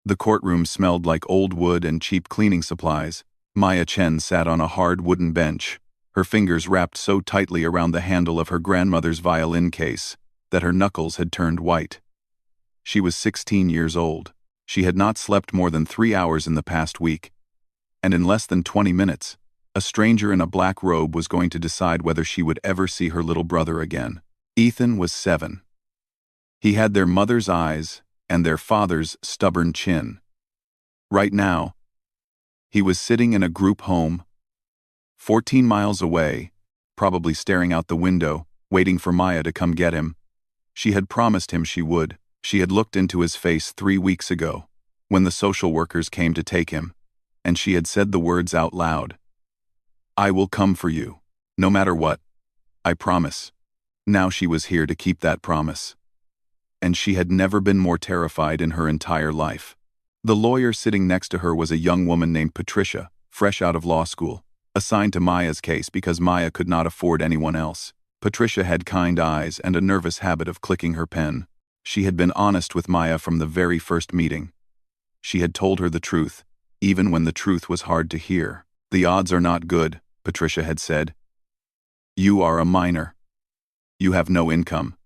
The courtroom smelled like old wood and cheap cleaning supplies. Maya Chen sat on a hard wooden bench, her fingers wrapped so tightly around the handle of her grandmother's violin case that her knuckles had turned white. She was 16 years old. She had not slept more than 3 hours in the past week, and in less than 20 minutes, a stranger in a black robe was going to decide whether she would ever see her little brother again. Ethan was 7. He had their mother's eyes and their father's stubborn chin. Right now, he was sitting in a group home, 14 miles away, probably staring out the window, waiting for Maya to come get him. She had promised him she would. She had looked into his face 3 weeks ago, when the social workers came to take him, and she had said the words out loud. "I will come for you, no matter what. I promise." Now she was here to keep that promise. And she had never been more terrified in her entire life. The lawyer sitting next to her was a young woman named Patricia, fresh out of law school, assigned to Maya's case because Maya could not afford anyone else. Patricia had kind eyes and a nervous habit of clicking her pen. She had been honest with Maya from the very first meeting. She had told her the truth, even when the truth was hard to hear. "The odds are not good," Patricia had said. "You are a minor. You have no income.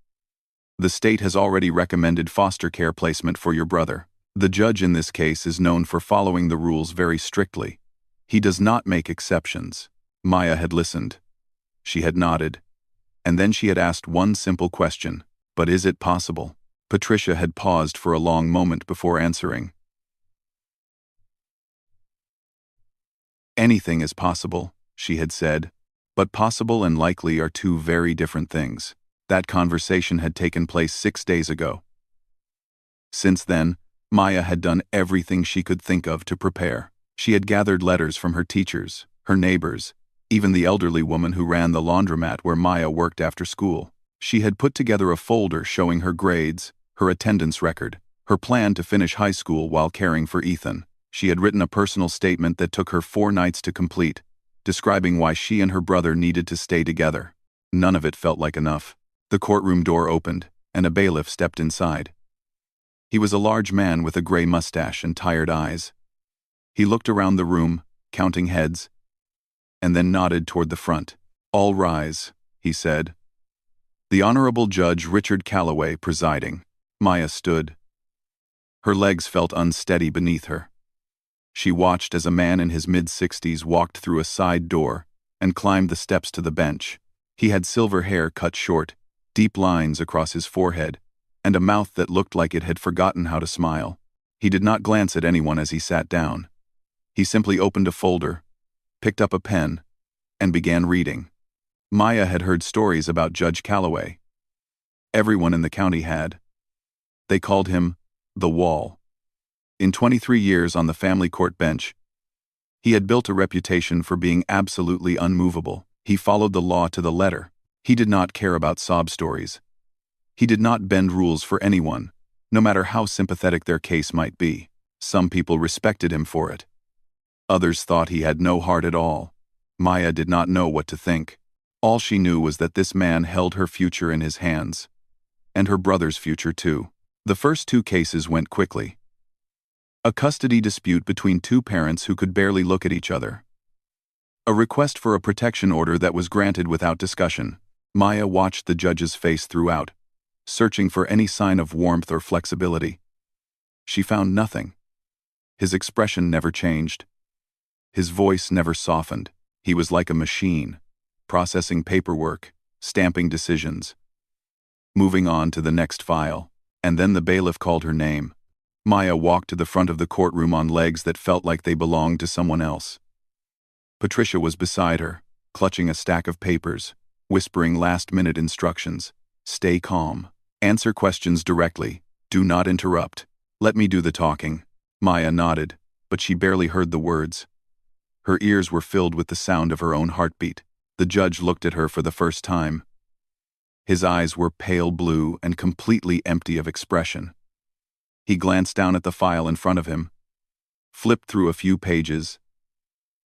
The state has already recommended foster care placement for your brother. The judge in this case is known for following the rules very strictly. He does not make exceptions." Maya had listened. She had nodded. And then she had asked one simple question. "But is it possible?" Patricia had paused for a long moment before answering. "Anything is possible," she had said. "But possible and likely are two very different things." That conversation had taken place 6 days ago. Since then, Maya had done everything she could think of to prepare. She had gathered letters from her teachers, her neighbors, even the elderly woman who ran the laundromat where Maya worked after school. She had put together a folder showing her grades, her attendance record, her plan to finish high school while caring for Ethan. She had written a personal statement that took her 4 nights to complete, describing why she and her brother needed to stay together. None of it felt like enough. The courtroom door opened, and a bailiff stepped inside. He was a large man with a gray mustache and tired eyes. He looked around the room, counting heads, and then nodded toward the front. "All rise," he said. "The Honorable Judge Richard Calloway presiding." Maya stood. Her legs felt unsteady beneath her. She watched as a man in his mid-60s walked through a side door and climbed the steps to the bench. He had silver hair cut short, deep lines across his forehead, and a mouth that looked like it had forgotten how to smile. He did not glance at anyone as he sat down. He simply opened a folder, picked up a pen, and began reading. Maya had heard stories about Judge Calloway. Everyone in the county had. They called him the Wall. In 23 years on the family court bench, he had built a reputation for being absolutely unmovable. He followed the law to the letter. He did not care about sob stories. He did not bend rules for anyone, no matter how sympathetic their case might be. Some people respected him for it. Others thought he had no heart at all. Maya did not know what to think. All she knew was that this man held her future in his hands, and her brother's future too. The first 2 cases went quickly. A custody dispute between 2 parents who could barely look at each other. A request for a protection order that was granted without discussion. Maya watched the judge's face throughout, searching for any sign of warmth or flexibility. She found nothing. His expression never changed. His voice never softened. He was like a machine, processing paperwork, stamping decisions, moving on to the next file. And then the bailiff called her name. Maya walked to the front of the courtroom on legs that felt like they belonged to someone else. Patricia was beside her, clutching a stack of papers, whispering last-minute instructions. "Stay calm. Answer questions directly. Do not interrupt. Let me do the talking." Maya nodded, but she barely heard the words. Her ears were filled with the sound of her own heartbeat. The judge looked at her for the first time. His eyes were pale blue and completely empty of expression. He glanced down at the file in front of him, flipped through a few pages,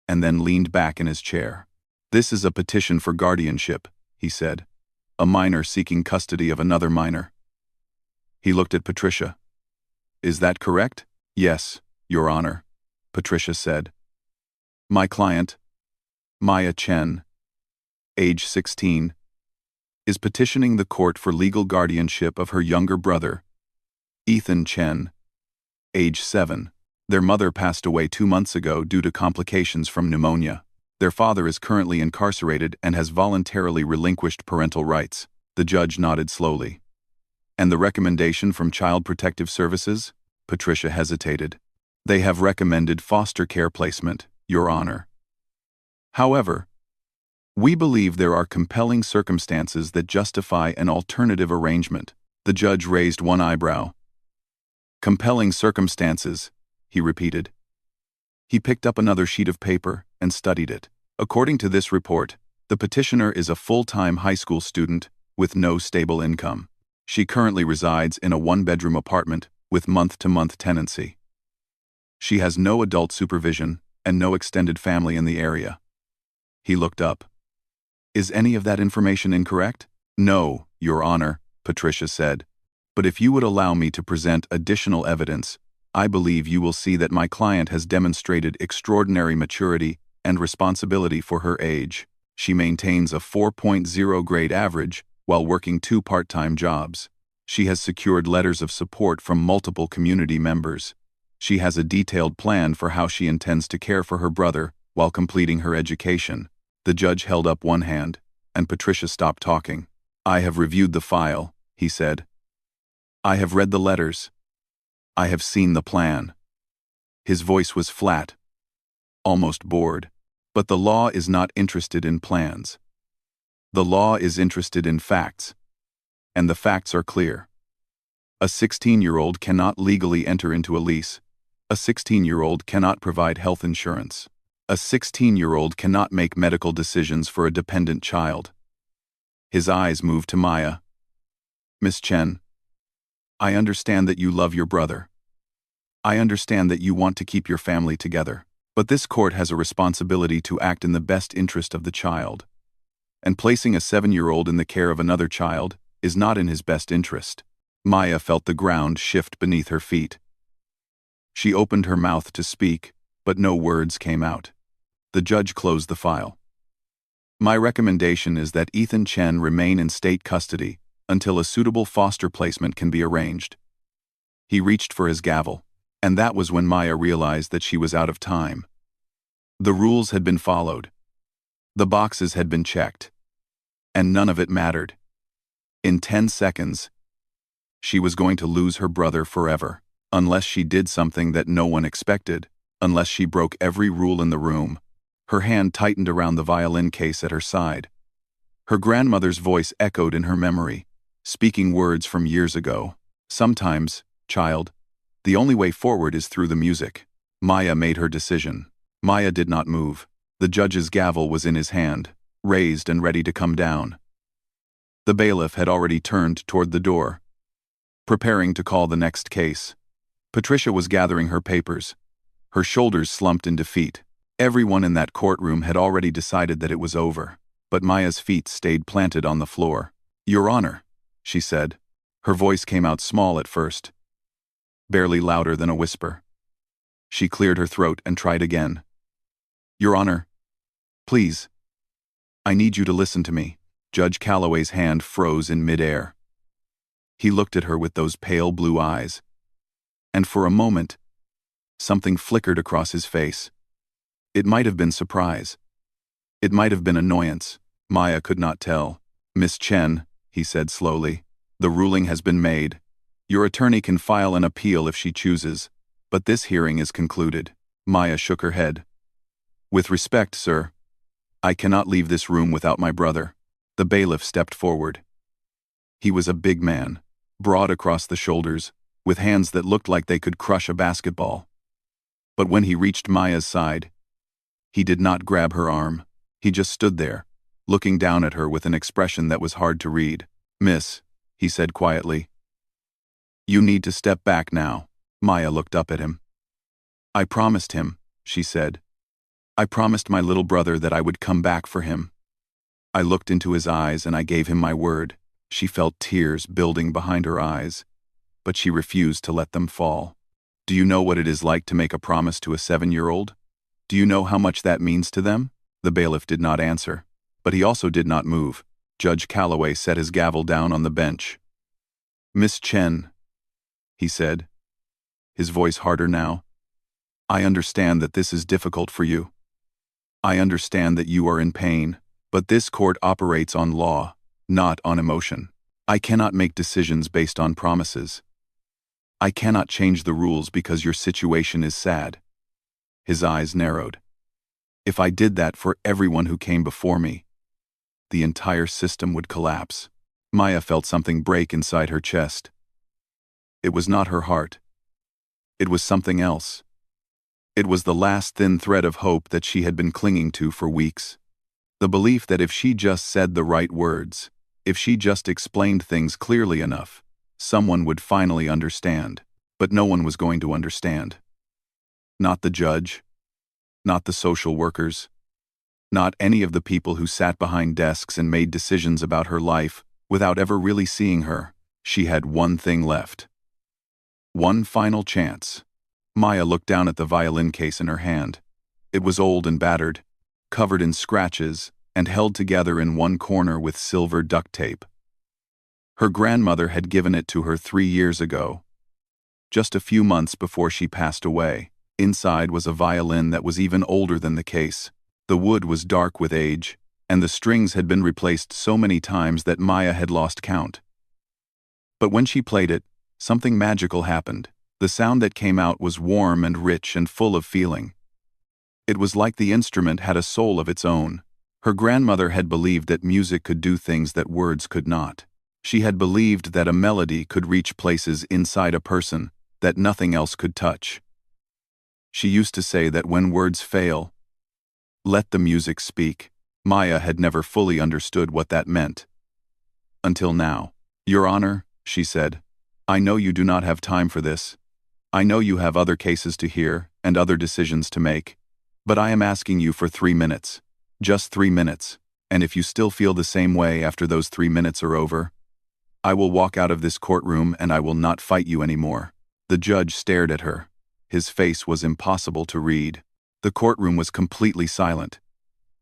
and then leaned back in his chair. "This is a petition for guardianship," he said. "A minor seeking custody of another minor." He looked at Patricia. "Is that correct?" Yes, Your Honor, Patricia said. My client, Maya Chen, age 16, is petitioning the court for legal guardianship of her younger brother, Ethan Chen, age 7. Their mother passed away 2 months ago due to complications from pneumonia. Their father is currently incarcerated and has voluntarily relinquished parental rights. The judge nodded slowly. And the recommendation from Child Protective Services? Patricia hesitated. They have recommended foster care placement, Your Honor. However, we believe there are compelling circumstances that justify an alternative arrangement. The judge raised one eyebrow. Compelling circumstances, he repeated. He picked up another sheet of paper and studied it. According to this report, the petitioner is a full-time high school student with no stable income. She currently resides in a one-bedroom apartment with month-to-month tenancy. She has no adult supervision and no extended family in the area. He looked up. Is any of that information incorrect? No, Your Honor, Patricia said. But if you would allow me to present additional evidence, I believe you will see that my client has demonstrated extraordinary maturity and responsibility for her age. She maintains a 4.0 grade average while working 2 part-time jobs. She has secured letters of support from multiple community members. She has a detailed plan for how she intends to care for her brother while completing her education. The judge held up one hand, and Patricia stopped talking. I have reviewed the file, he said. I have read the letters. I have seen the plan. His voice was flat, almost bored. But the law is not interested in plans. The law is interested in facts. And the facts are clear. A 16-year-old cannot legally enter into a lease. A 16-year-old cannot provide health insurance. A 16-year-old cannot make medical decisions for a dependent child. His eyes moved to Maya. Miss Chen, I understand that you love your brother. I understand that you want to keep your family together. But this court has a responsibility to act in the best interest of the child. And placing a 7-year-old in the care of another child is not in his best interest. Maya felt the ground shift beneath her feet. She opened her mouth to speak, but no words came out. The judge closed the file. My recommendation is that Ethan Chen remain in state custody until a suitable foster placement can be arranged. He reached for his gavel, and that was when Maya realized that she was out of time. The rules had been followed. The boxes had been checked. And none of it mattered. In 10 seconds, she was going to lose her brother forever, unless she did something that no one expected, unless she broke every rule in the room. Her hand tightened around the violin case at her side. Her grandmother's voice echoed in her memory, speaking words from years ago. Sometimes, child, the only way forward is through the music. Maya made her decision. Maya did not move. The judge's gavel was in his hand, raised and ready to come down. The bailiff had already turned toward the door, preparing to call the next case. Patricia was gathering her papers. Her shoulders slumped in defeat. Everyone in that courtroom had already decided that it was over, but Maya's feet stayed planted on the floor. Your Honor, she said. Her voice came out small at first, barely louder than a whisper. She cleared her throat and tried again. Your Honor, please. I need you to listen to me. Judge Calloway's hand froze in midair. He looked at her with those pale blue eyes. And for a moment, something flickered across his face. It might have been surprise. It might have been annoyance. Maya could not tell. Miss Chen, he said slowly, the ruling has been made. Your attorney can file an appeal if she chooses, but this hearing is concluded. Maya shook her head. With respect, sir, I cannot leave this room without my brother. The bailiff stepped forward. He was a big man, broad across the shoulders, with hands that looked like they could crush a basketball. But when he reached Maya's side, he did not grab her arm. He just stood there, looking down at her with an expression that was hard to read. Miss, he said quietly, you need to step back now. Maya looked up at him. I promised him, she said. I promised my little brother that I would come back for him. I looked into his eyes and I gave him my word. She felt tears building behind her eyes, but she refused to let them fall. Do you know what it is like to make a promise to a 7-year-old? Do you know how much that means to them? The bailiff did not answer, but he also did not move. Judge Calloway set his gavel down on the bench. "Miss Chen," he said, his voice harder now, "I understand that this is difficult for you. I understand that you are in pain, but this court operates on law, not on emotion. I cannot make decisions based on promises. I cannot change the rules because your situation is sad." His eyes narrowed. "If I did that for everyone who came before me, the entire system would collapse." Maya felt something break inside her chest. It was not her heart. It was something else. It was the last thin thread of hope that she had been clinging to for weeks. The belief that if she just said the right words, if she just explained things clearly enough, someone would finally understand. But no one was going to understand. Not the judge. Not the social workers. Not any of the people who sat behind desks and made decisions about her life without ever really seeing her. She had one thing left. One final chance. Maya looked down at the violin case in her hand. It was old and battered, covered in scratches, and held together in one corner with silver duct tape. Her grandmother had given it to her 3 years ago. Just a few months before she passed away. Inside was a violin that was even older than the case. The wood was dark with age, and the strings had been replaced so many times that Maya had lost count. But when she played it, something magical happened. The sound that came out was warm and rich and full of feeling. It was like the instrument had a soul of its own. Her grandmother had believed that music could do things that words could not. She had believed that a melody could reach places inside a person that nothing else could touch. She used to say that when words fail, let the music speak. Maya had never fully understood what that meant. Until now. "Your Honor," she said, "I know you do not have time for this. I know you have other cases to hear and other decisions to make. But I am asking you for 3 minutes. Just 3 minutes. And if you still feel the same way after those 3 minutes are over, I will walk out of this courtroom and I will not fight you anymore." The judge stared at her. His face was impossible to read. The courtroom was completely silent.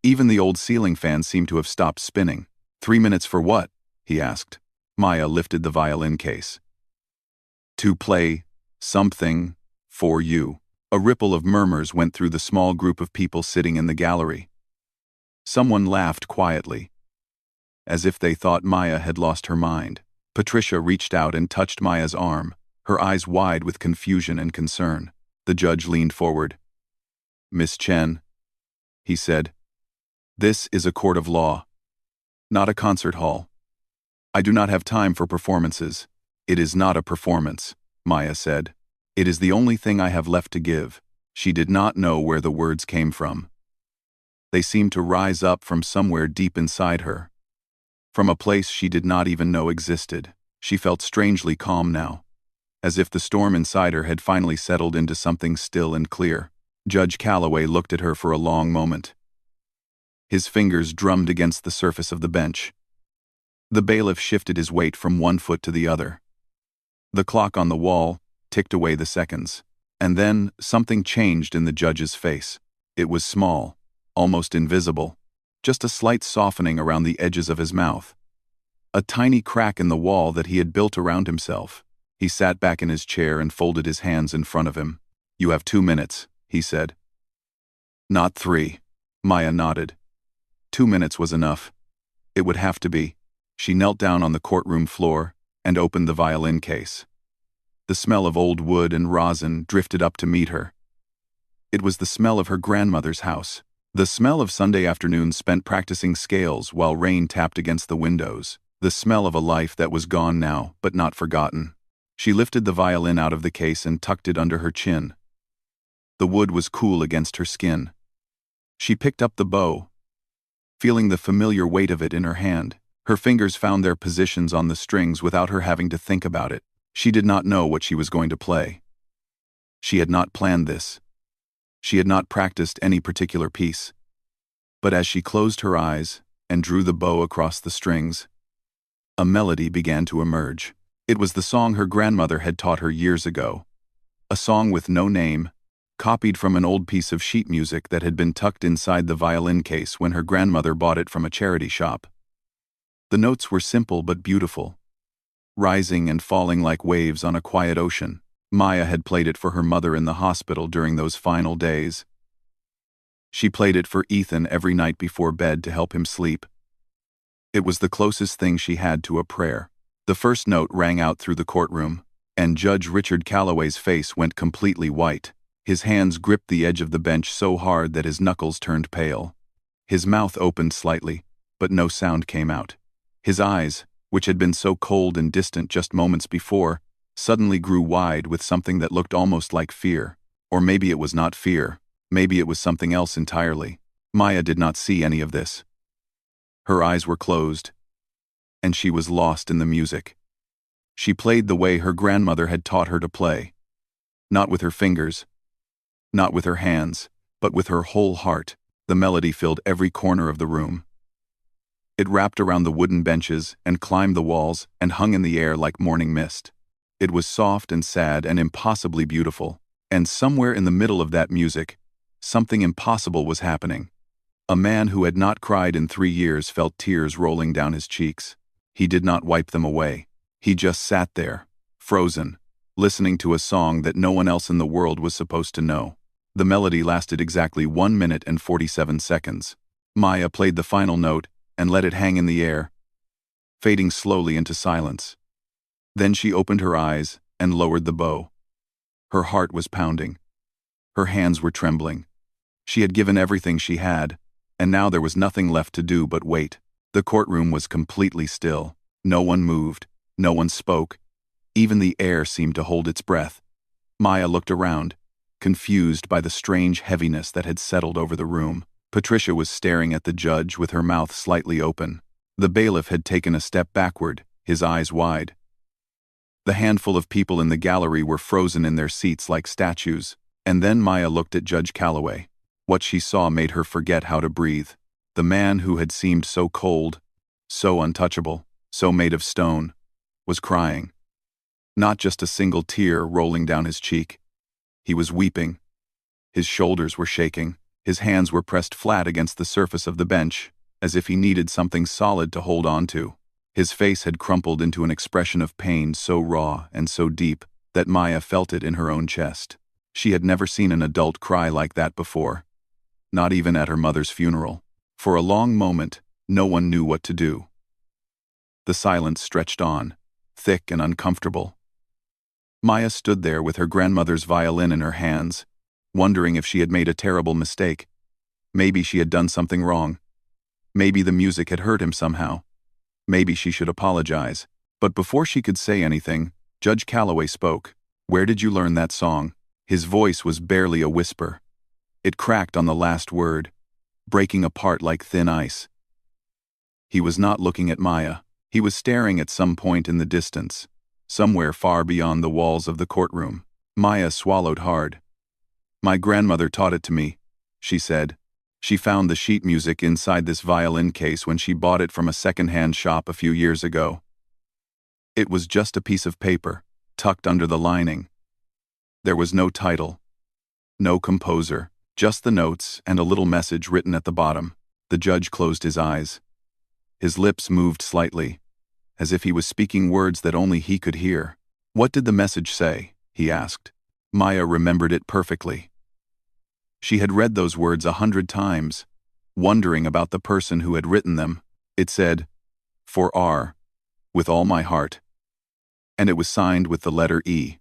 Even the old ceiling fan seemed to have stopped spinning. 3 minutes for what?" he asked. Maya lifted the violin case. "To play something for you." A ripple of murmurs went through the small group of people sitting in the gallery. Someone laughed quietly, as if they thought Maya had lost her mind. Patricia reached out and touched Maya's arm, her eyes wide with confusion and concern. The judge leaned forward. "Miss Chen," he said, "this is a court of law, not a concert hall. I do not have time for performances." "It is not a performance," Maya said. "It is the only thing I have left to give." She did not know where the words came from. They seemed to rise up from somewhere deep inside her, from a place she did not even know existed. She felt strangely calm now, as if the storm inside her had finally settled into something still and clear. Judge Calloway looked at her for a long moment. His fingers drummed against the surface of the bench. The bailiff shifted his weight from one foot to the other. The clock on the wall ticked away the seconds. And then something changed in the judge's face. It was small, almost invisible, just a slight softening around the edges of his mouth. A tiny crack in the wall that he had built around himself. He sat back in his chair and folded his hands in front of him. "You have 2 minutes," he said. "Not 3. Maya nodded. 2 minutes was enough. It would have to be. She knelt down on the courtroom floor and opened the violin case. The smell of old wood and rosin drifted up to meet her. It was the smell of her grandmother's house. The smell of Sunday afternoons spent practicing scales while rain tapped against the windows. The smell of a life that was gone now, but not forgotten. She lifted the violin out of the case and tucked it under her chin. The wood was cool against her skin. She picked up the bow, feeling the familiar weight of it in her hand. Her fingers found their positions on the strings without her having to think about it. She did not know what she was going to play. She had not planned this. She had not practiced any particular piece. But as she closed her eyes and drew the bow across the strings, a melody began to emerge. It was the song her grandmother had taught her years ago. A song with no name, copied from an old piece of sheet music that had been tucked inside the violin case when her grandmother bought it from a charity shop. The notes were simple but beautiful, rising and falling like waves on a quiet ocean. Maya had played it for her mother in the hospital during those final days. She played it for Ethan every night before bed to help him sleep. It was the closest thing she had to a prayer. The first note rang out through the courtroom, and Judge Richard Calloway's face went completely white. His hands gripped the edge of the bench so hard that his knuckles turned pale. His mouth opened slightly, but no sound came out. His eyes, which had been so cold and distant just moments before, suddenly grew wide with something that looked almost like fear. Or maybe it was not fear, maybe it was something else entirely. Maya did not see any of this. Her eyes were closed, and she was lost in the music. She played the way her grandmother had taught her to play. Not with her fingers, not with her hands, but with her whole heart. The melody filled every corner of the room. It wrapped around the wooden benches and climbed the walls and hung in the air like morning mist. It was soft and sad and impossibly beautiful. And somewhere in the middle of that music, something impossible was happening. A man who had not cried in 3 years felt tears rolling down his cheeks. He did not wipe them away. He just sat there, frozen, listening to a song that no one else in the world was supposed to know. The melody lasted exactly 1 minute and 47 seconds. Maya played the final note and let it hang in the air, fading slowly into silence. Then she opened her eyes and lowered the bow. Her heart was pounding. Her hands were trembling. She had given everything she had, and now there was nothing left to do but wait. The courtroom was completely still. No one moved. No one spoke. Even the air seemed to hold its breath. Maya looked around, confused by the strange heaviness that had settled over the room. Patricia was staring at the judge with her mouth slightly open. The bailiff had taken a step backward, his eyes wide. The handful of people in the gallery were frozen in their seats like statues. And then Maya looked at Judge Calloway. What she saw made her forget how to breathe. The man who had seemed so cold, so untouchable, so made of stone, was crying. Not just a single tear rolling down his cheek. He was weeping. His shoulders were shaking. His hands were pressed flat against the surface of the bench, as if he needed something solid to hold on to. His face had crumpled into an expression of pain so raw and so deep that Maya felt it in her own chest. She had never seen an adult cry like that before, not even at her mother's funeral. For a long moment, no one knew what to do. The silence stretched on, thick and uncomfortable. Maya stood there with her grandmother's violin in her hands, wondering if she had made a terrible mistake. Maybe she had done something wrong. Maybe the music had hurt him somehow. Maybe she should apologize. But before she could say anything, Judge Calloway spoke. "Where did you learn that song?" His voice was barely a whisper. It cracked on the last word, breaking apart like thin ice. He was not looking at Maya. He was staring at some point in the distance, somewhere far beyond the walls of the courtroom. Maya swallowed hard. "My grandmother taught it to me," she said. "She found the sheet music inside this violin case when she bought it from a second-hand shop a few years ago. It was just a piece of paper, tucked under the lining. There was no title, no composer, just the notes and a little message written at the bottom." The judge closed his eyes. His lips moved slightly, as if he was speaking words that only he could hear. "What did the message say?" he asked. Maya remembered it perfectly. She had read those words 100 times, wondering about the person who had written them. It said, "For R, with all my heart." And it was signed with the letter E.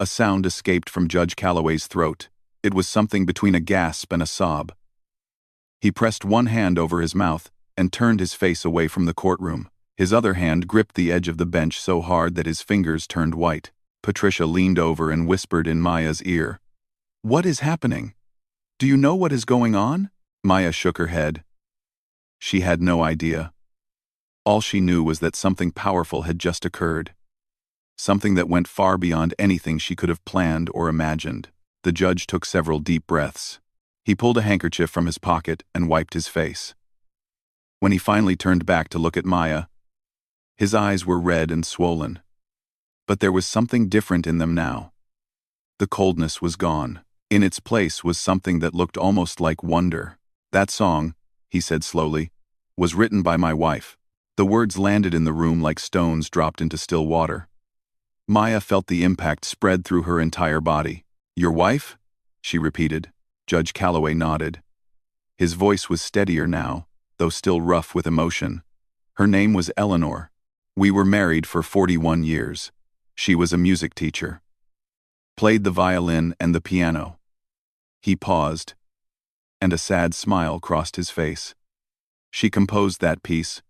A sound escaped from Judge Calloway's throat. It was something between a gasp and a sob. He pressed one hand over his mouth and turned his face away from the courtroom. His other hand gripped the edge of the bench so hard that his fingers turned white. Patricia leaned over and whispered in Maya's ear, "What is happening? Do you know what is going on?" Maya shook her head. She had no idea. All she knew was that something powerful had just occurred. Something that went far beyond anything she could have planned or imagined. The judge took several deep breaths. He pulled a handkerchief from his pocket and wiped his face. When he finally turned back to look at Maya, his eyes were red and swollen. But there was something different in them now. The coldness was gone. In its place was something that looked almost like wonder. "That song," he said slowly, "was written by my wife." The words landed in the room like stones dropped into still water. Maya felt the impact spread through her entire body. "Your wife?" she repeated. Judge Calloway nodded. His voice was steadier now, though still rough with emotion. "Her name was Eleanor. We were married for 41 years. She was a music teacher. Played the violin and the piano." He paused, and a sad smile crossed his face. "She composed that piece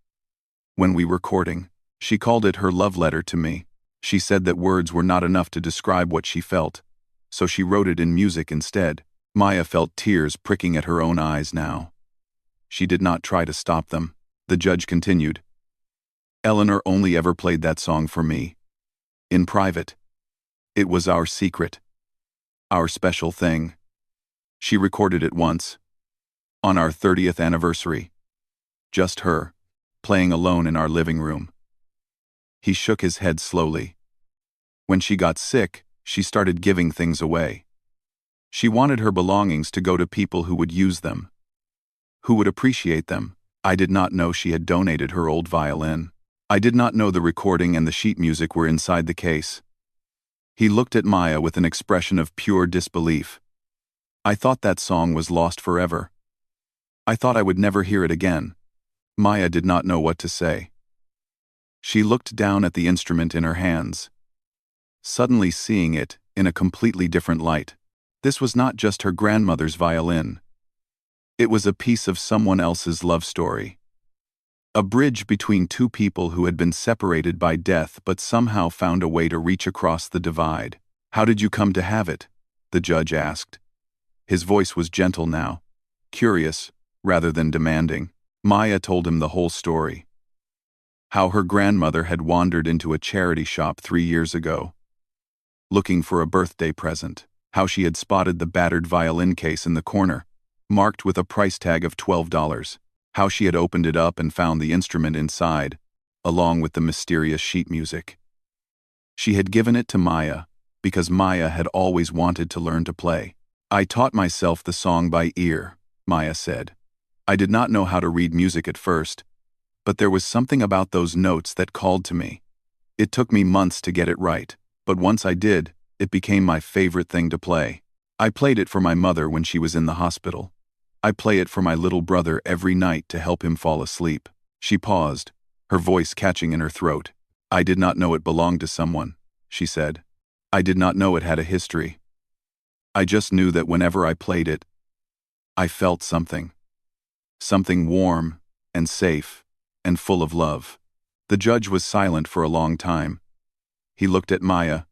when we were courting. She called it her love letter to me. She said that words were not enough to describe what she felt, so she wrote it in music instead." Maya felt tears pricking at her own eyes now. She did not try to stop them. The judge continued. "Eleanor only ever played that song for me. In private. It was our secret. Our special thing. She recorded it once. On our 30th anniversary. Just her, playing alone in our living room." He shook his head slowly. "When she got sick, she started giving things away. She wanted her belongings to go to people who would use them, who would appreciate them. I did not know she had donated her old violin. I did not know the recording and the sheet music were inside the case." He looked at Maya with an expression of pure disbelief. "I thought that song was lost forever. I thought I would never hear it again." Maya did not know what to say. She looked down at the instrument in her hands, suddenly seeing it in a completely different light. This was not just her grandmother's violin. It was a piece of someone else's love story. A bridge between two people who had been separated by death but somehow found a way to reach across the divide. "How did you come to have it?" the judge asked. His voice was gentle now, curious rather than demanding. Maya told him the whole story. How her grandmother had wandered into a charity shop 3 years ago, looking for a birthday present. How she had spotted the battered violin case in the corner, marked with a price tag of $12. How she had opened it up and found the instrument inside, along with the mysterious sheet music. She had given it to Maya because Maya had always wanted to learn to play. "I taught myself the song by ear," Maya said. "I did not know how to read music at first, but there was something about those notes that called to me. It took me months to get it right, but once I did, it became my favorite thing to play. I played it for my mother when she was in the hospital. I play it for my little brother every night to help him fall asleep." She paused, her voice catching in her throat. "I did not know it belonged to someone," she said. "I did not know it had a history. I just knew that whenever I played it, I felt something. Something warm and safe and full of love." The judge was silent for a long time. He looked at Maya.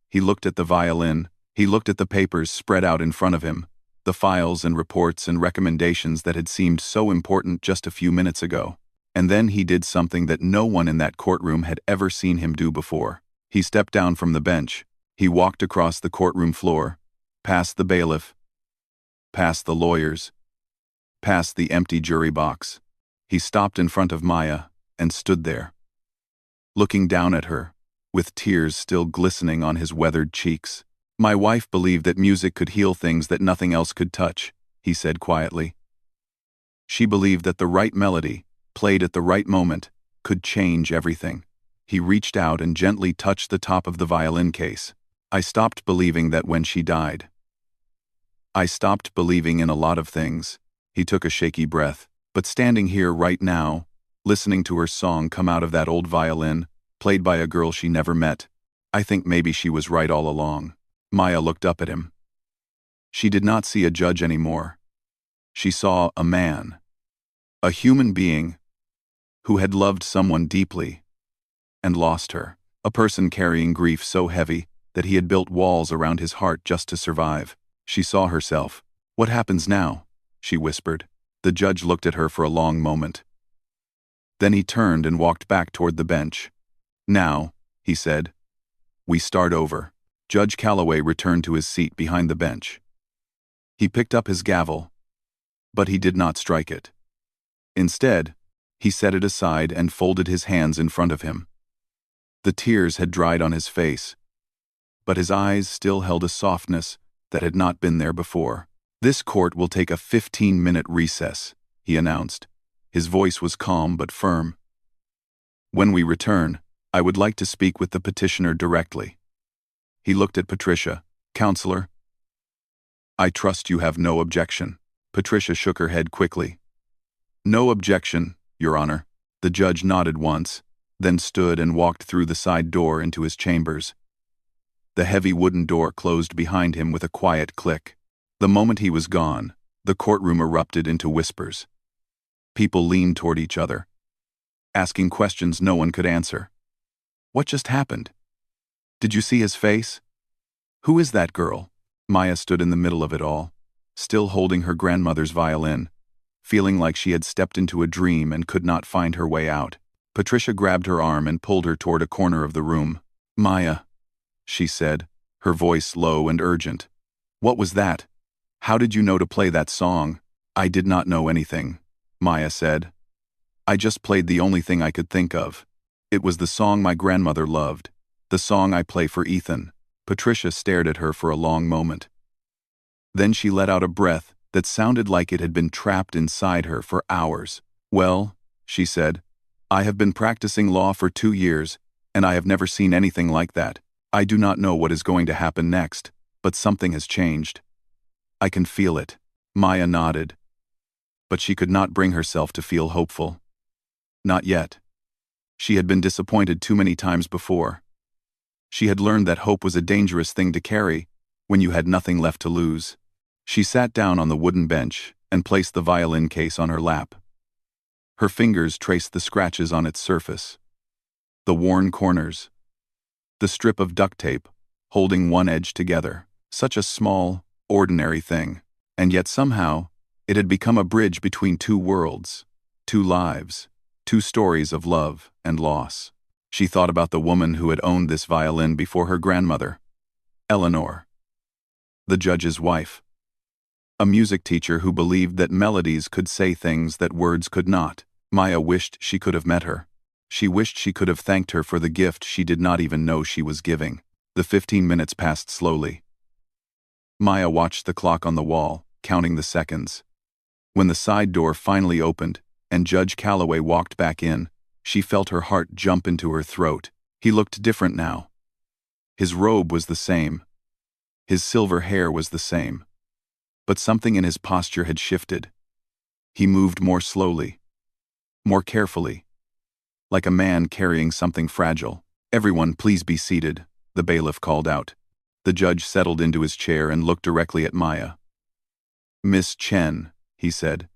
He looked at the violin. He looked at the papers spread out in front of him, the files and reports and recommendations that had seemed so important just a few minutes ago. And then he did something that no one in that courtroom had ever seen him do before. He stepped down from the bench. He walked across the courtroom floor, past the bailiff, past the lawyers, past the empty jury box. He stopped in front of Maya and stood there, looking down at her, with tears still glistening on his weathered cheeks. "My wife believed that music could heal things that nothing else could touch," he said quietly. "She believed that the right melody, played at the right moment, could change everything." He reached out and gently touched the top of the violin case. "I stopped believing that when she died. I stopped believing in a lot of things." He took a shaky breath. "But standing here right now, listening to her song come out of that old violin, played by a girl she never met, I think maybe she was right all along." Maya looked up at him. She did not see a judge anymore. She saw a man, a human being, who had loved someone deeply and lost her, a person carrying grief so heavy that he had built walls around his heart just to survive. She saw herself. "What happens now?" she whispered. The judge looked at her for a long moment. Then he turned and walked back toward the bench. "Now," he said, "we start over." Judge Calloway returned to his seat behind the bench. He picked up his gavel, but he did not strike it. Instead, he set it aside and folded his hands in front of him. The tears had dried on his face, but his eyes still held a softness that had not been there before. "This court will take a 15-minute recess," he announced. His voice was calm but firm. "When we return, I would like to speak with the petitioner directly." He looked at Patricia. "Counselor, I trust you have no objection." Patricia shook her head quickly. "No objection, Your Honor." The judge nodded once, then stood and walked through the side door into his chambers. The heavy wooden door closed behind him with a quiet click. The moment he was gone, the courtroom erupted into whispers. People leaned toward each other, asking questions no one could answer. What just happened? Did you see his face? Who is that girl? Maya stood in the middle of it all, still holding her grandmother's violin, feeling like she had stepped into a dream and could not find her way out. Patricia grabbed her arm and pulled her toward a corner of the room. "Maya," she said, her voice low and urgent. "What was that? How did you know to play that song?" "I did not know anything," Maya said. "I just played the only thing I could think of. It was the song my grandmother loved, the song I play for Ethan." Patricia stared at her for a long moment. Then she let out a breath that sounded like it had been trapped inside her for hours. "Well," she said, "I have been practicing law for 2 years, and I have never seen anything like that. I do not know what is going to happen next, but something has changed. I can feel it." Maya nodded. But she could not bring herself to feel hopeful. Not yet. She had been disappointed too many times before. She had learned that hope was a dangerous thing to carry when you had nothing left to lose. She sat down on the wooden bench and placed the violin case on her lap. Her fingers traced the scratches on its surface, the worn corners, the strip of duct tape holding one edge together. Such a small, ordinary thing, and yet somehow it had become a bridge between 2 worlds, 2 lives, 2 stories of love and loss. She thought about the woman who had owned this violin before her grandmother, Eleanor, the judge's wife, a music teacher who believed that melodies could say things that words could not. Maya wished she could have met her. She wished she could have thanked her for the gift she did not even know she was giving. The 15 minutes passed slowly. Maya watched the clock on the wall, counting the seconds. When the side door finally opened and Judge Calloway walked back in, she felt her heart jump into her throat. He looked different now. His robe was the same. His silver hair was the same. But something in his posture had shifted. He moved more slowly, more carefully, like a man carrying something fragile. "Everyone, please be seated," the bailiff called out. The judge settled into his chair and looked directly at Maya. "Miss Chen," he said,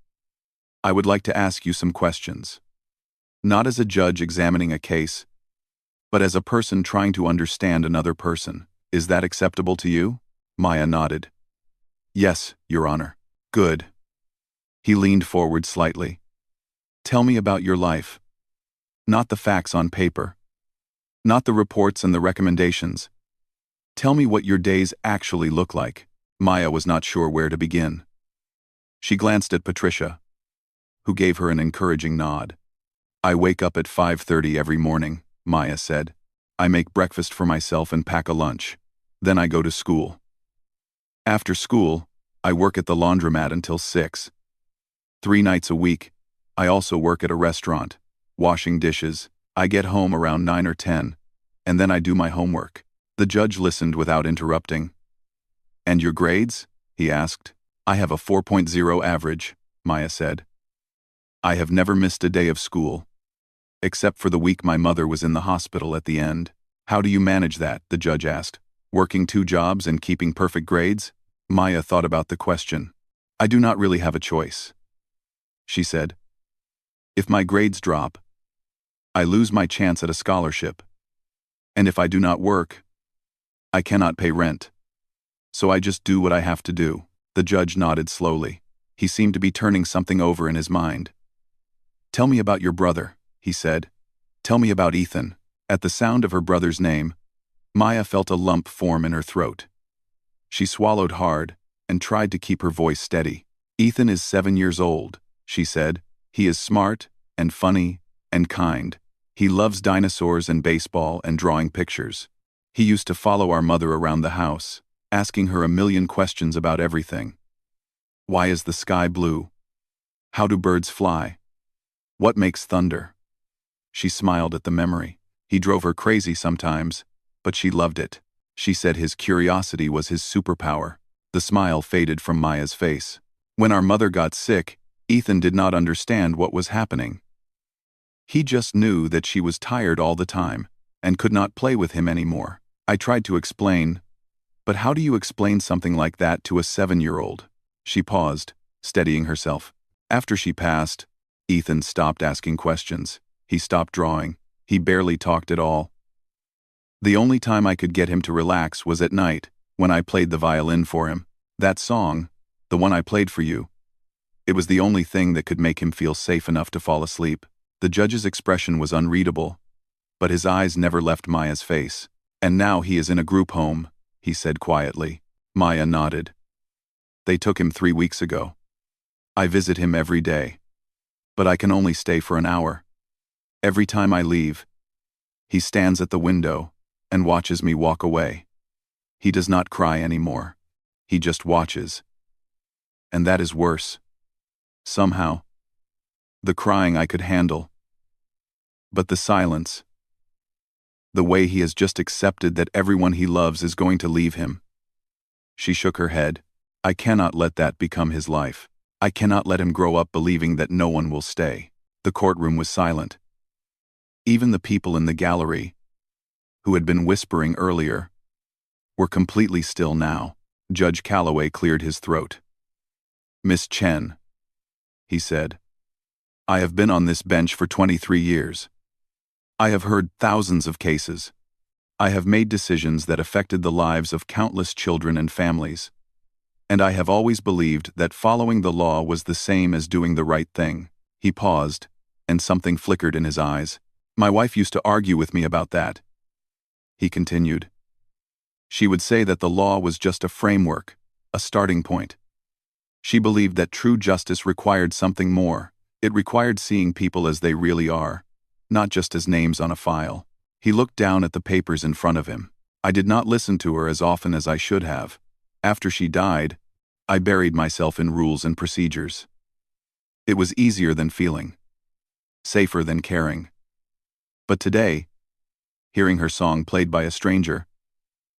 "I would like to ask you some questions. Not as a judge examining a case, but as a person trying to understand another person. Is that acceptable to you?" Maya nodded. "Yes, Your Honor." "Good." He leaned forward slightly. "Tell me about your life. Not the facts on paper. Not the reports and the recommendations. Tell me what your days actually look like." Maya was not sure where to begin. She glanced at Patricia, who gave her an encouraging nod. "I wake up at 5:30 every morning," Maya said. "I make breakfast for myself and pack a lunch. Then I go to school. After school, I work at the laundromat until 6. 3 nights a week, I also work at a restaurant, washing dishes. I get home around 9 or 10, and then I do my homework." The judge listened without interrupting. "And your grades?" he asked. "I have a 4.0 average," Maya said. "I have never missed a day of school, except for the week my mother was in the hospital at the end." "How do you manage that?" the judge asked. "Working 2 jobs and keeping perfect grades?" Maya thought about the question. "I do not really have a choice," she said. "If my grades drop, I lose my chance at a scholarship. And if I do not work, I cannot pay rent. So I just do what I have to do." The judge nodded slowly. He seemed to be turning something over in his mind. "Tell me about your brother," he said. "Tell me about Ethan." At the sound of her brother's name, Maya felt a lump form in her throat. She swallowed hard and tried to keep her voice steady. "Ethan is 7 years old," she said. "He is smart and funny and kind. He loves dinosaurs and baseball and drawing pictures. He used to follow our mother around the house, asking her a million questions about everything. Why is the sky blue? How do birds fly? What makes thunder? She smiled at the memory. He drove her crazy sometimes, but she loved it. She said his curiosity was his superpower. The smile faded from Maya's face. When our mother got sick, Ethan did not understand what was happening. He just knew that she was tired all the time and could not play with him anymore. I tried to explain, but how do you explain something like that to a 7-year-old? She paused, steadying herself. After she passed, Ethan stopped asking questions. He stopped drawing. He barely talked at all. The only time I could get him to relax was at night, when I played the violin for him. That song, the one I played for you. It was the only thing that could make him feel safe enough to fall asleep. The judge's expression was unreadable, but his eyes never left Maya's face. And now he is in a group home, he said quietly. Maya nodded. They took him 3 weeks ago. I visit him every day, but I can only stay for an hour. Every time I leave, he stands at the window and watches me walk away. He does not cry anymore. He just watches. And that is worse. Somehow. The crying I could handle. But the silence. The way he has just accepted that everyone he loves is going to leave him. She shook her head. I cannot let that become his life. I cannot let him grow up believing that no one will stay. The courtroom was silent. Even the people in the gallery, who had been whispering earlier, were completely still now. Judge Calloway cleared his throat. Miss Chen, he said, I have been on this bench for 23 years. I have heard thousands of cases. I have made decisions that affected the lives of countless children and families. And I have always believed that following the law was the same as doing the right thing. He paused, and something flickered in his eyes. My wife used to argue with me about that. He continued. She would say that the law was just a framework, a starting point. She believed that true justice required something more. It required seeing people as they really are, not just as names on a file. He looked down at the papers in front of him. I did not listen to her as often as I should have. After she died, I buried myself in rules and procedures. It was easier than feeling, safer than caring. But today, hearing her song played by a stranger,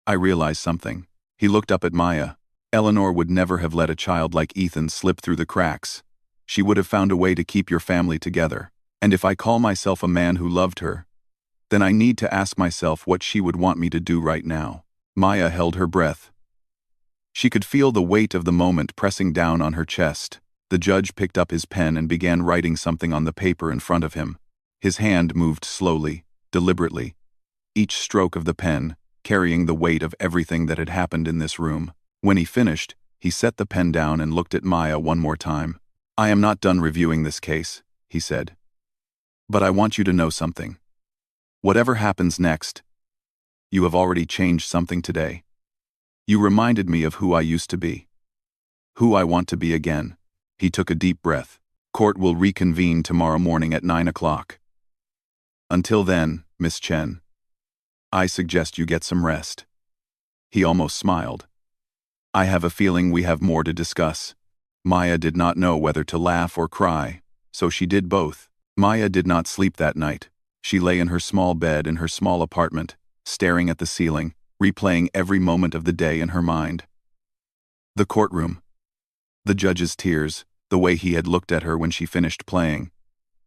I realized something. He looked up at Maya. Eleanor would never have let a child like Ethan slip through the cracks. She would have found a way to keep your family together. And if I call myself a man who loved her, then I need to ask myself what she would want me to do right now. Maya held her breath. She could feel the weight of the moment pressing down on her chest. The judge picked up his pen and began writing something on the paper in front of him. His hand moved slowly, deliberately, each stroke of the pen carrying the weight of everything that had happened in this room. When he finished, he set the pen down and looked at Maya one more time. I am not done reviewing this case, he said. But I want you to know something. Whatever happens next, you have already changed something today. You reminded me of who I used to be. Who I want to be again. He took a deep breath. Court will reconvene tomorrow morning at 9 o'clock. Until then, Miss Chen, I suggest you get some rest. He almost smiled. I have a feeling we have more to discuss. Maya did not know whether to laugh or cry, so she did both. Maya did not sleep that night. She lay in her small bed in her small apartment, staring at the ceiling, replaying every moment of the day in her mind. The courtroom. The judge's tears, the way he had looked at her when she finished playing,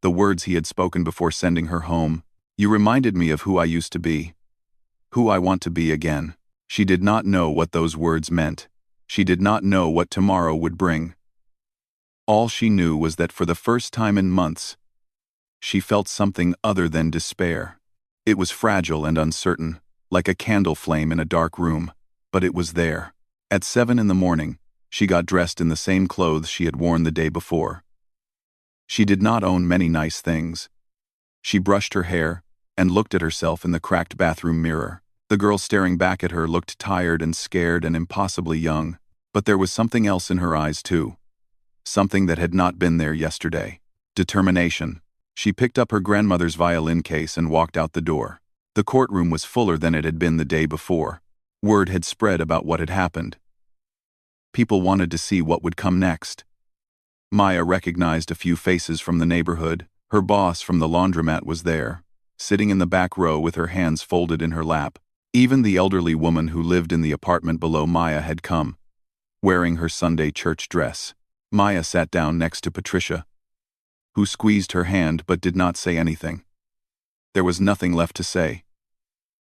the words he had spoken before sending her home. You reminded me of who I used to be. Who I want to be again. She did not know what those words meant. She did not know what tomorrow would bring. All she knew was that for the first time in months, she felt something other than despair. It was fragile and uncertain, like a candle flame in a dark room, but it was there. At 7 in the morning, she got dressed in the same clothes she had worn the day before. She did not own many nice things. She brushed her hair and looked at herself in the cracked bathroom mirror. The girl staring back at her looked tired and scared and impossibly young, but there was something else in her eyes too. Something that had not been there yesterday. Determination. She picked up her grandmother's violin case and walked out the door. The courtroom was fuller than it had been the day before. Word had spread about what had happened. People wanted to see what would come next. Maya recognized a few faces from the neighborhood. Her boss from the laundromat was there, sitting in the back row with her hands folded in her lap. Even the elderly woman who lived in the apartment below Maya had come, wearing her Sunday church dress. Maya sat down next to Patricia, who squeezed her hand but did not say anything. There was nothing left to say.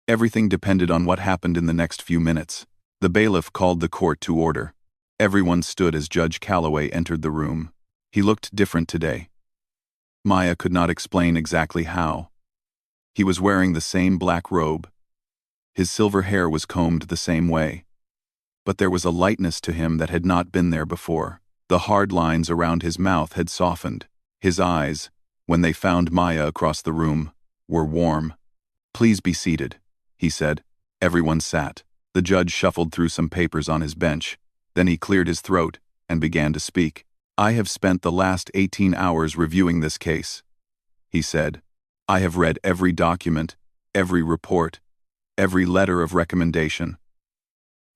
Everything depended on what happened in the next few minutes. The bailiff called the court to order. Everyone stood as Judge Calloway entered the room. He looked different today. Maya could not explain exactly how. He was wearing the same black robe. His silver hair was combed the same way. But there was a lightness to him that had not been there before. The hard lines around his mouth had softened. His eyes, when they found Maya across the room, were warm. "Please be seated," he said. Everyone sat. The judge shuffled through some papers on his bench. Then he cleared his throat and began to speak. "I have spent the last 18 hours reviewing this case," he said. "I have read every document, every report, every letter of recommendation.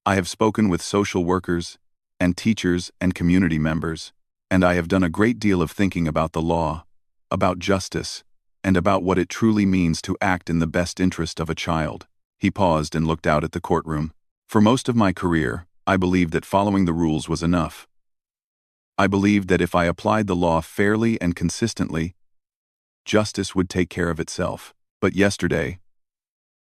I have spoken with social workers and teachers and community members, and I have done a great deal of thinking about the law, about justice, and about what it truly means to act in the best interest of a child." He paused and looked out at the courtroom. "For most of my career, I believed that following the rules was enough. I believed that if I applied the law fairly and consistently, justice would take care of itself. But yesterday,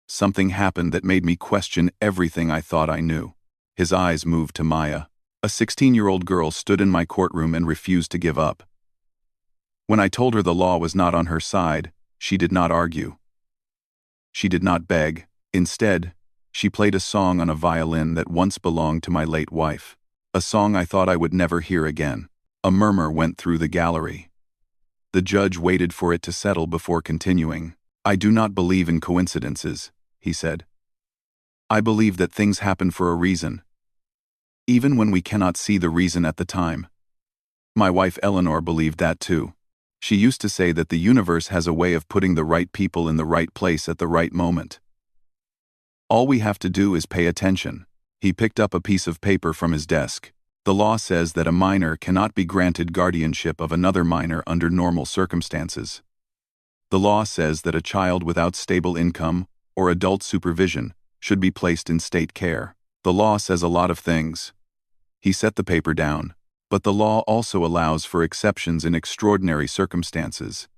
something happened that made me question everything I thought I knew." His eyes moved to Maya. "A 16-year-old girl stood in my courtroom and refused to give up. When I told her the law was not on her side, she did not argue. She did not beg. Instead, she played a song on a violin that once belonged to my late wife. A song I thought I would never hear again." A murmur went through the gallery. The judge waited for it to settle before continuing. "I do not believe in coincidences," he said. "I believe that things happen for a reason, even when we cannot see the reason at the time. My wife Eleanor believed that too. She used to say that the universe has a way of putting the right people in the right place at the right moment. All we have to do is pay attention." He picked up a piece of paper from his desk. "The law says that a minor cannot be granted guardianship of another minor under normal circumstances. The law says that a child without stable income or adult supervision should be placed in state care. The law says a lot of things." He set the paper down. "But the law also allows for exceptions in extraordinary circumstances.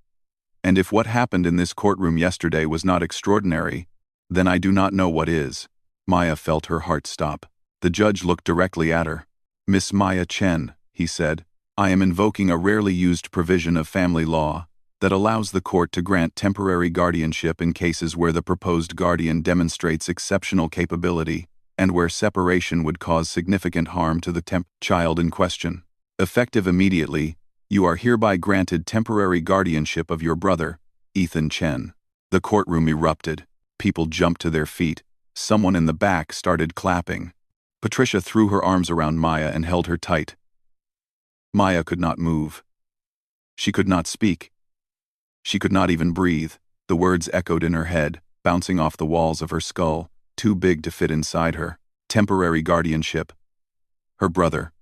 And if what happened in this courtroom yesterday was not extraordinary, then I do not know what is." Maya felt her heart stop. The judge looked directly at her. "Miss Maya Chen," he said, "I am invoking a rarely used provision of family law that allows the court to grant temporary guardianship in cases where the proposed guardian demonstrates exceptional capability and where separation would cause significant harm to the child in question. Effective immediately, you are hereby granted temporary guardianship of your brother, Ethan Chen." The courtroom erupted. People jumped to their feet. Someone in the back started clapping. Patricia threw her arms around Maya and held her tight. Maya could not move. She could not speak. She could not even breathe. The words echoed in her head, bouncing off the walls of her skull, too big to fit inside her. Temporary guardianship. Her brother.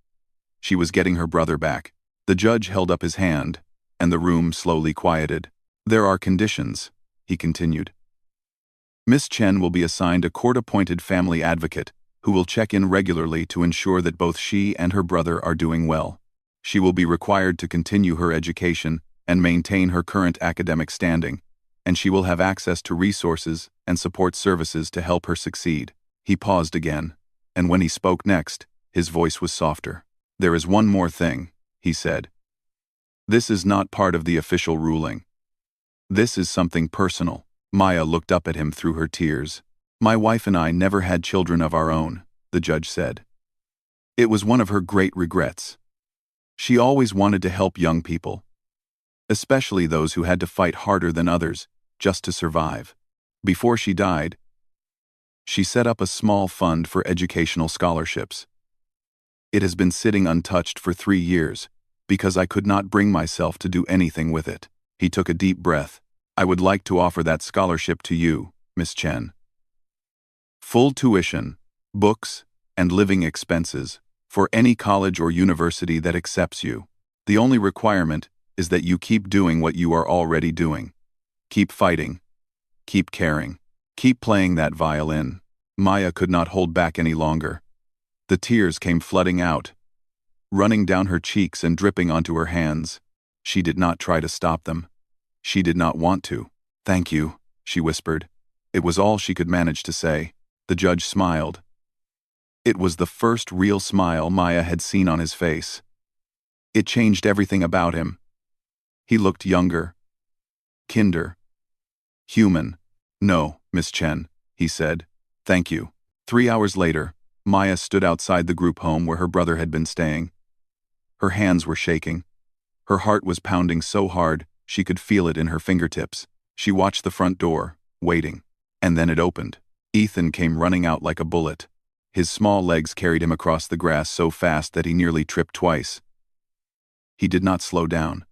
She was getting her brother back. The judge held up his hand, and the room slowly quieted. "There are conditions," he continued. "Miss Chen will be assigned a court-appointed family advocate who will check in regularly to ensure that both she and her brother are doing well. She will be required to continue her education and maintain her current academic standing, and she will have access to resources and support services to help her succeed." He paused again, and when he spoke next, his voice was softer. "There is one more thing," he said. "This is not part of the official ruling. This is something personal." Maya looked up at him through her tears. "My wife and I never had children of our own," the judge said. "It was one of her great regrets. She always wanted to help young people, especially those who had to fight harder than others just to survive. Before she died, she set up a small fund for educational scholarships. It has been sitting untouched for 3 years because I could not bring myself to do anything with it." He took a deep breath. "I would like to offer that scholarship to you, Miss Chen. Full tuition, books, and living expenses for any college or university that accepts you. The only requirement is that you keep doing what you are already doing. Keep fighting. Keep caring. Keep playing that violin. Maya could not hold back any longer. The tears came flooding out, running down her cheeks and dripping onto her hands. She did not try to stop them. She did not want to. "Thank you," she whispered. It was all she could manage to say. The judge smiled. It was the first real smile Maya had seen on his face. It changed everything about him. He looked younger, kinder, human. "No, Miss Chen," he said. "Thank you." 3 hours later, Maya stood outside the group home where her brother had been staying. Her hands were shaking. Her heart was pounding so hard she could feel it in her fingertips. She watched the front door, waiting. And then it opened. Ethan came running out like a bullet. His small legs carried him across the grass so fast that he nearly tripped twice. He did not slow down.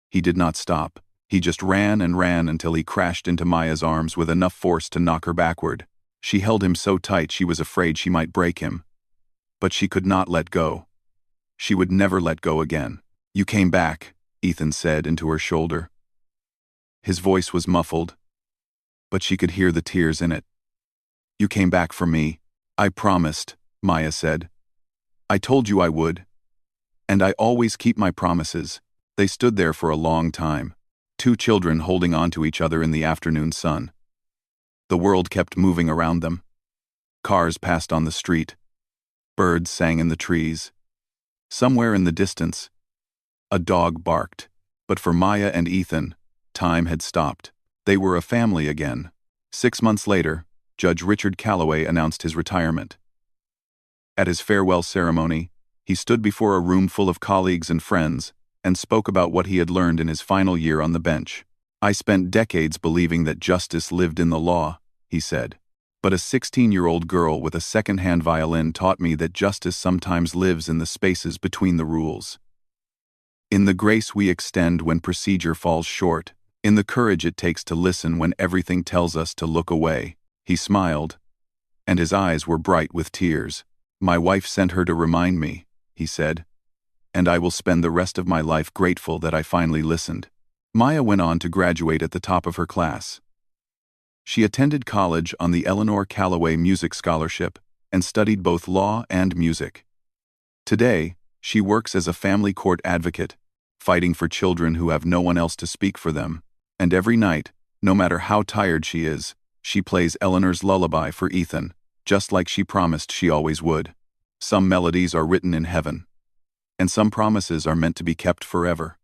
He did not stop. He just ran and ran until he crashed into Maya's arms with enough force to knock her backward. She held him so tight she was afraid she might break him. But she could not let go. She would never let go again. "You came back," Ethan said into her shoulder. His voice was muffled, but she could hear the tears in it. "You came back for me. I promised," Maya said. "I told you I would. And I always keep my promises." They stood there for a long time, two children holding on to each other in the afternoon sun. The world kept moving around them. Cars passed on the street. Birds sang in the trees. Somewhere in the distance, a dog barked. But for Maya and Ethan, time had stopped. They were a family again. 6 months later, Judge Richard Calloway announced his retirement. At his farewell ceremony, he stood before a room full of colleagues and friends and spoke about what he had learned in his final year on the bench. "I spent decades believing that justice lived in the law," he said. "But a 16-year-old girl with a second-hand violin taught me that justice sometimes lives in the spaces between the rules. In the grace we extend when procedure falls short, in the courage it takes to listen when everything tells us to look away." He smiled, and his eyes were bright with tears. "My wife sent her to remind me," he said, "and I will spend the rest of my life grateful that I finally listened." Maya went on to graduate at the top of her class. She attended college on the Eleanor Calloway Music Scholarship and studied both law and music. Today, she works as a family court advocate, fighting for children who have no one else to speak for them. And every night, no matter how tired she is, she plays Eleanor's lullaby for Ethan, just like she promised she always would. Some melodies are written in heaven, and some promises are meant to be kept forever.